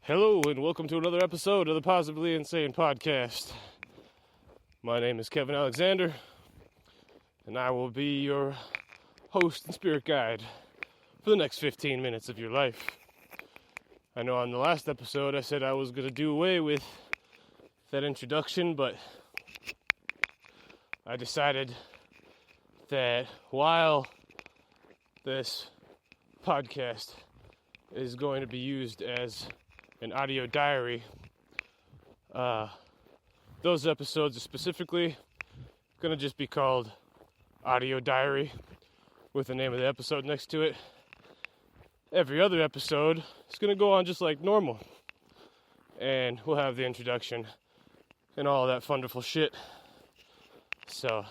Hello and welcome to another episode of the Positively Insane Podcast. My name is Kevin Alexander, and I will be your host and spirit guide for the next 15 minutes of your life. I know on the last episode I said I was going to do away with that introduction, but I decided that while this podcast is going to be used as an audio diary, those episodes are specifically going to just be called audio diary with the name of the episode next to it. Every other episode is going to go on just like normal, and we'll have the introduction and all that wonderful shit. So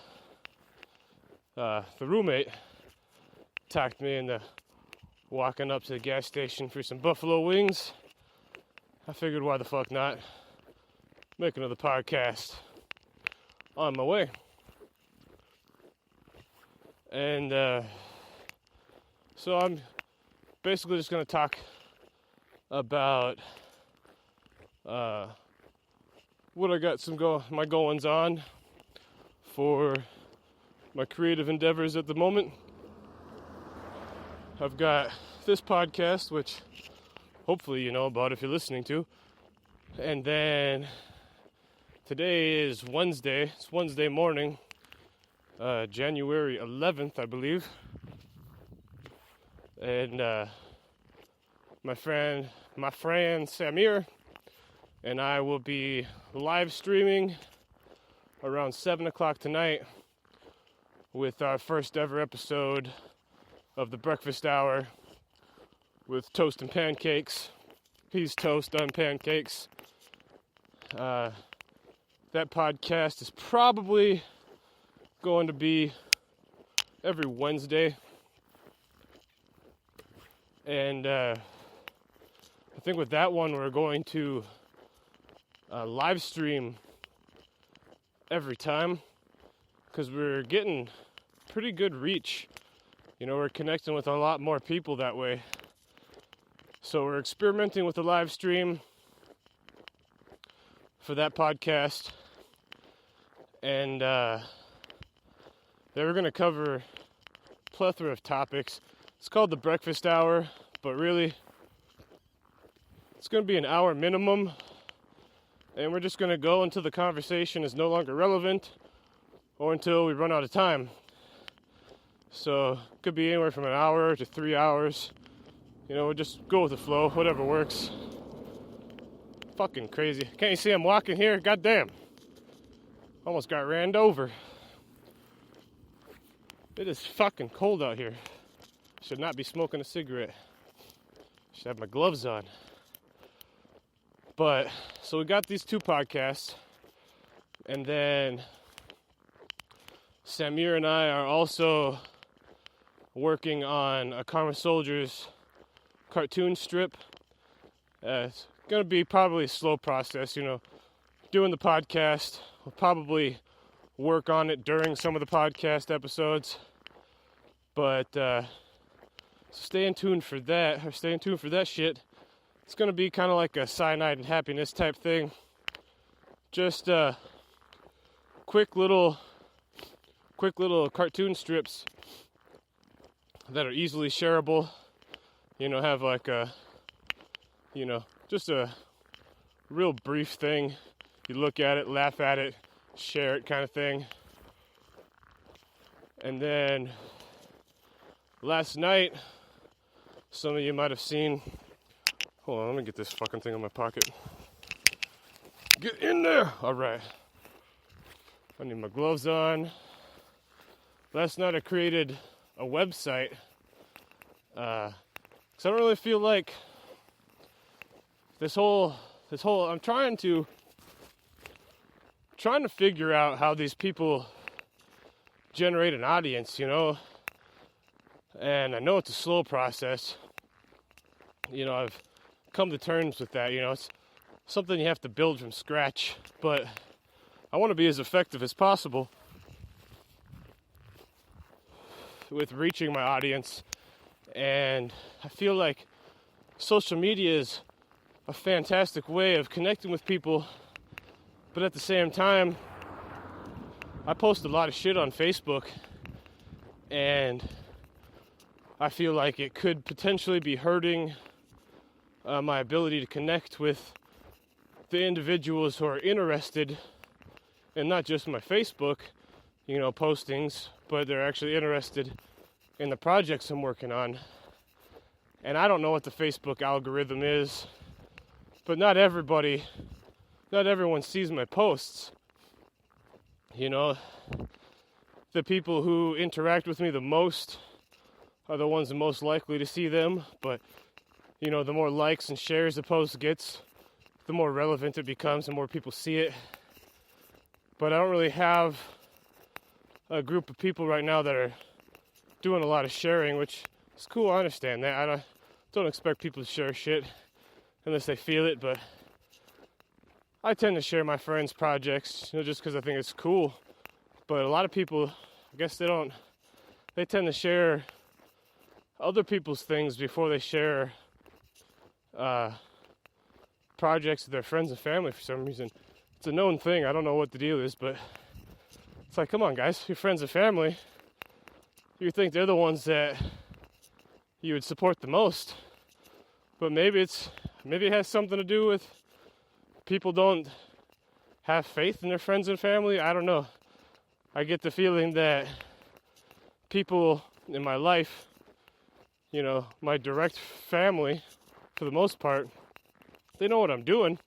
the roommate talked me into walking up to the gas station for some buffalo wings. I figured, why the fuck not? Make another podcast on my way. And so I'm basically just going to talk about what I got my goings on for my creative endeavors at the moment. I've got this podcast, which hopefully you know about if you're listening to. And then today is Wednesday. It's Wednesday morning, January 11th, I believe. And my friend Samir and I will be live streaming around 7 o'clock tonight with our first ever episode of the Breakfast Hour with toast and pancakes. Peas toast on pancakes. That podcast is probably going to be every Wednesday. And I think with that one we're going to live stream every time, because we're getting pretty good reach. You know, we're connecting with a lot more people that way. So we're experimenting with the live stream for that podcast. And they were going to cover a plethora of topics. It's called the Breakfast Hour, but really it's going to be an hour minimum. And we're just going to go until the conversation is no longer relevant or until we run out of time. So it could be anywhere from an hour to 3 hours. You know, we'll just go with the flow, whatever works. Fucking crazy. Can't you see I'm walking here? Goddamn. Almost got ran over. It is fucking cold out here. Should not be smoking a cigarette. Should have my gloves on. But, so we got these two podcasts. And then Samir and I are also working on a Karma Soldiers cartoon strip. It's going to be probably a slow process, you know. Doing the podcast, we'll probably work on it during some of the podcast episodes. But stay tuned for that shit. It's going to be kind of like a cyanide and happiness type thing. Just quick little cartoon strips that are easily shareable. You know, have like a, you know, just a real brief thing. You look at it, laugh at it, share it kind of thing. And then last night, some of you might have seen, hold on, let me get this fucking thing in my pocket. Get in there! Alright. I need my gloves on. Last night I created a website. Because I don't really feel like this whole I'm trying to figure out how these people generate an audience, you know. And I know it's a slow process. You know, I've come to terms with that, you know. It's something you have to build from scratch, but I want to be as effective as possible with reaching my audience. And I feel like social media is a fantastic way of connecting with people, but at the same time, I post a lot of shit on Facebook, and I feel like it could potentially be hurting my ability to connect with the individuals who are interested in not just my Facebook, postings, but they're actually interested in the projects I'm working on. And I don't know what the Facebook algorithm is, but not everyone sees my posts. The people who interact with me the most are the ones the most likely to see them, but the more likes and shares a post gets, the more relevant it becomes, the more people see it. But I don't really have a group of people right now that are doing a lot of sharing, which is cool. I understand that. I don't expect people to share shit unless they feel it, but I tend to share my friends' projects, just because I think it's cool. But a lot of people, I guess they tend to share other people's things before they share projects with their friends and family for some reason. It's a known thing. I don't know what the deal is, but it's like, come on, guys, your friends and family, you think they're the ones that you would support the most. But maybe it has something to do with people don't have faith in their friends and family. I don't know. I get the feeling that people in my life, my direct family, for the most part, they know what I'm doing.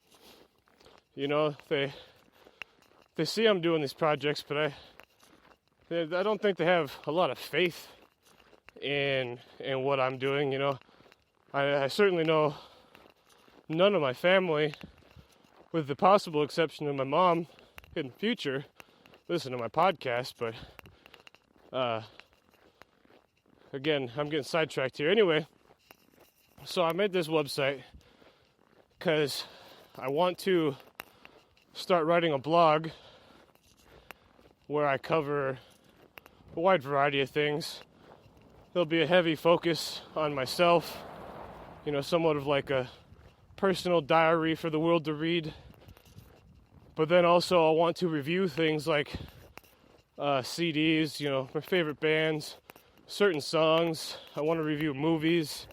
They see I'm doing these projects, but I don't think they have a lot of faith in what I'm doing. I certainly know none of my family, with the possible exception of my mom in the future, listen to my podcast, but again, I'm getting sidetracked here. Anyway, so I made this website because I want to start writing a blog where I cover a wide variety of things. There'll be a heavy focus on myself, somewhat of like a personal diary for the world to read. But then also I want to review things like CDs, my favorite bands, certain songs. I want to review movies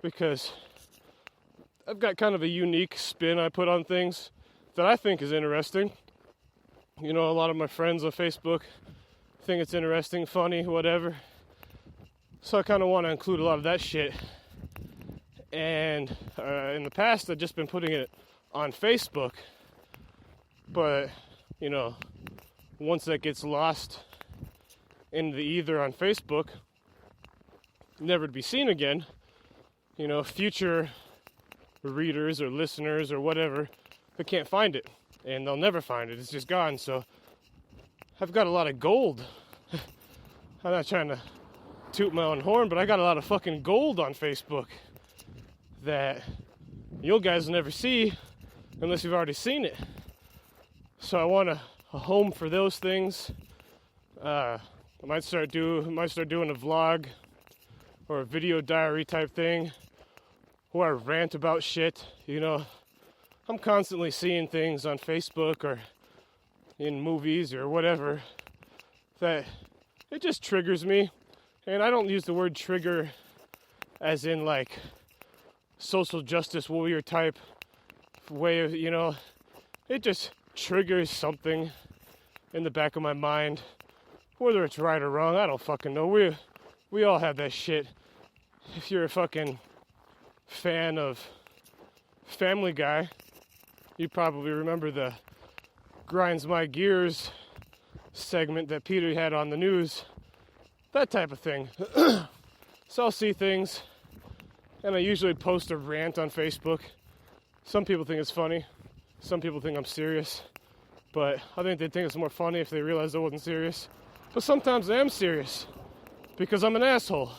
because I've got kind of a unique spin I put on things that I think is interesting. A lot of my friends on Facebook think it's interesting, funny, whatever. So I kind of want to include a lot of that shit. And in the past, I've just been putting it on Facebook. But, once that gets lost in the ether on Facebook, never to be seen again, future readers or listeners or whatever, they can't find it. And they'll never find it. It's just gone. So I've got a lot of gold. I'm not trying to toot my own horn, but I got a lot of fucking gold on Facebook that you guys will never see unless you've already seen it. So I want a home for those things. I might start doing a vlog or a video diary type thing where I rant about shit. I'm constantly seeing things on Facebook or in movies or whatever that it just triggers me. And I don't use the word trigger as in like social justice warrior type way of, it just triggers something in the back of my mind. Whether it's right or wrong, I don't fucking know. We all have that shit. If you're a fucking fan of Family Guy, you probably remember the Grinds My Gears segment that Peter had on the news. That type of thing. So I'll see things, and I usually post a rant on Facebook. Some people think it's funny. Some people think I'm serious. But I think they'd think it's more funny if they realized I wasn't serious. But sometimes I am serious, because I'm an asshole.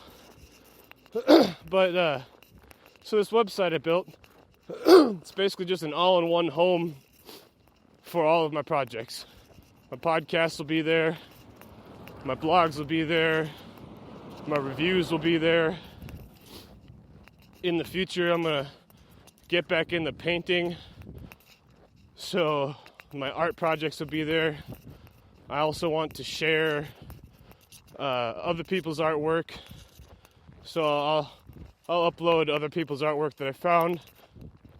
But, so this website I built, it's basically just an all-in-one home for all of my projects. My podcasts will be there. My blogs will be there. My reviews will be there. In the future, I'm going to get back into painting. So my art projects will be there. I also want to share other people's artwork. So I'll upload other people's artwork that I found,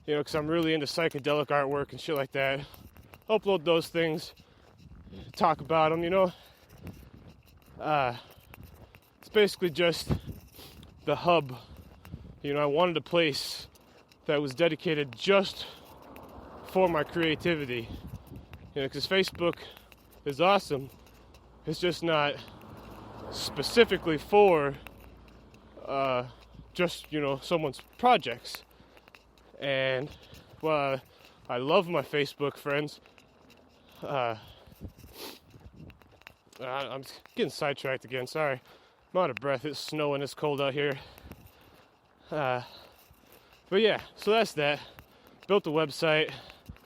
because I'm really into psychedelic artwork and shit like that. Upload those things, talk about them, It's basically just the hub. I wanted a place that was dedicated just for my creativity. Because Facebook is awesome. It's just not specifically for just someone's projects. And well, I love my Facebook friends. I'm getting sidetracked again, sorry. I'm out of breath, it's snowing, it's cold out here. But yeah, so that's that. Built a website,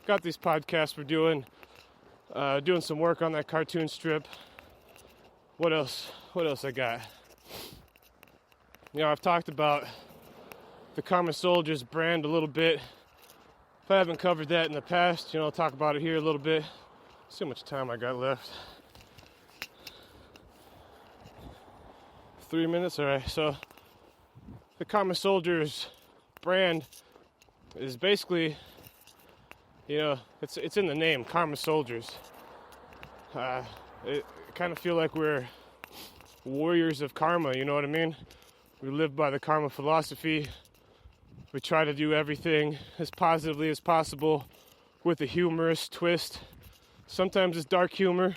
got these podcasts we're doing some work on that cartoon strip. What else I got? I've talked about the Karma Soldiers brand a little bit. If I haven't covered that in the past, I'll talk about it here a little bit. See how much time I got left. 3 minutes, alright. So the Karma Soldiers brand is basically, it's in the name, Karma Soldiers. It kind of feel like we're warriors of karma, you know what I mean? We live by the karma philosophy. We try to do everything as positively as possible with a humorous twist. Sometimes it's dark humor,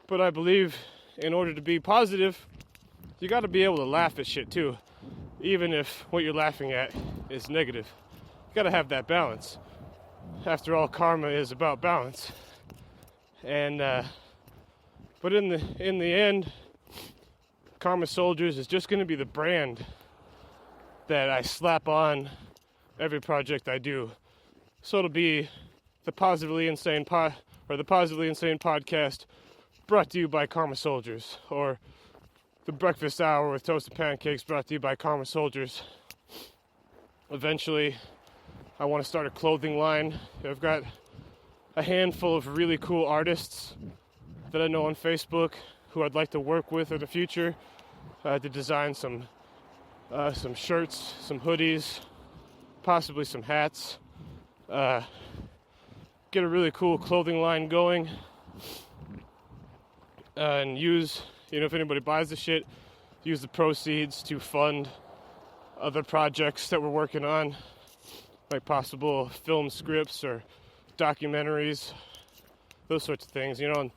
but I believe in order to be positive, you got to be able to laugh at shit too, even if what you're laughing at is negative. You got to have that balance. After all, karma is about balance. And but in the end, Karma Soldiers is just going to be the brand that I slap on every project I do. So it'll be the Positively Insane podcast brought to you by Karma Soldiers, or the Breakfast Hour with Toasted Pancakes brought to you by Karma Soldiers. Eventually, I want to start a clothing line. I've got a handful of really cool artists that I know on Facebook who I'd like to work with in the future to design some shirts, some hoodies, possibly some hats. Get a really cool clothing line going, and use, if anybody buys the shit, use the proceeds to fund other projects that we're working on, like possible film scripts or documentaries, those sorts of things. And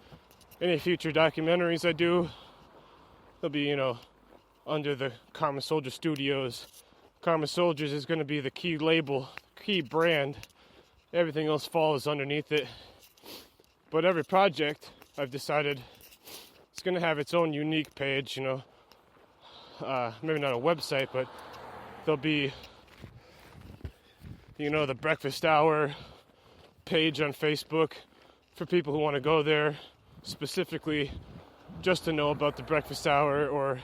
any future documentaries I do, they'll be, under the Karma Soldier Studios. Karma Soldiers is going to be the key label, key brand. Everything else follows underneath it. But every project, I've decided, it's going to have its own unique page, maybe not a website, but there'll be, the Breakfast Hour page on Facebook for people who want to go there specifically just to know about the Breakfast Hour, or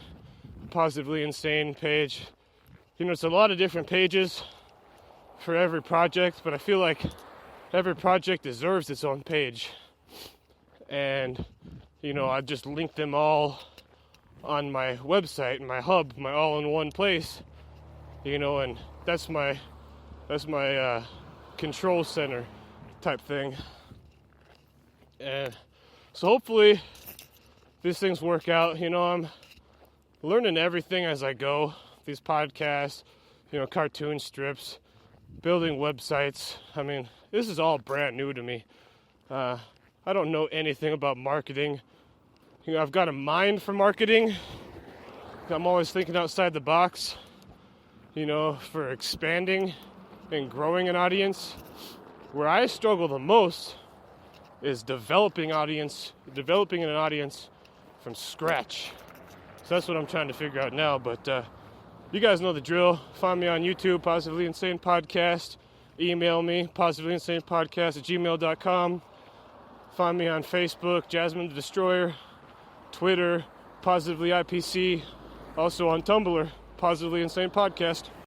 Positively Insane page. It's a lot of different pages for every project, but I feel like every project deserves its own page. And, I just link them all on my website, my hub, my all-in-one place, and that's my control center type thing. And so hopefully these things work out. I'm learning everything as I go. These podcasts, cartoon strips, building websites. I mean, this is all brand new to me. I don't know anything about marketing. I've got a mind for marketing. I'm always thinking outside the box, for expanding and growing an audience. Where I struggle the most is developing an audience from scratch. So that's what I'm trying to figure out now. But you guys know the drill. Find me on YouTube, Positively Insane Podcast. Email me, positivelyinsanepodcast@gmail.com. Find me on Facebook, Jasmine the Destroyer. Twitter, Positively IPC. Also on Tumblr, Positively Insane Podcast.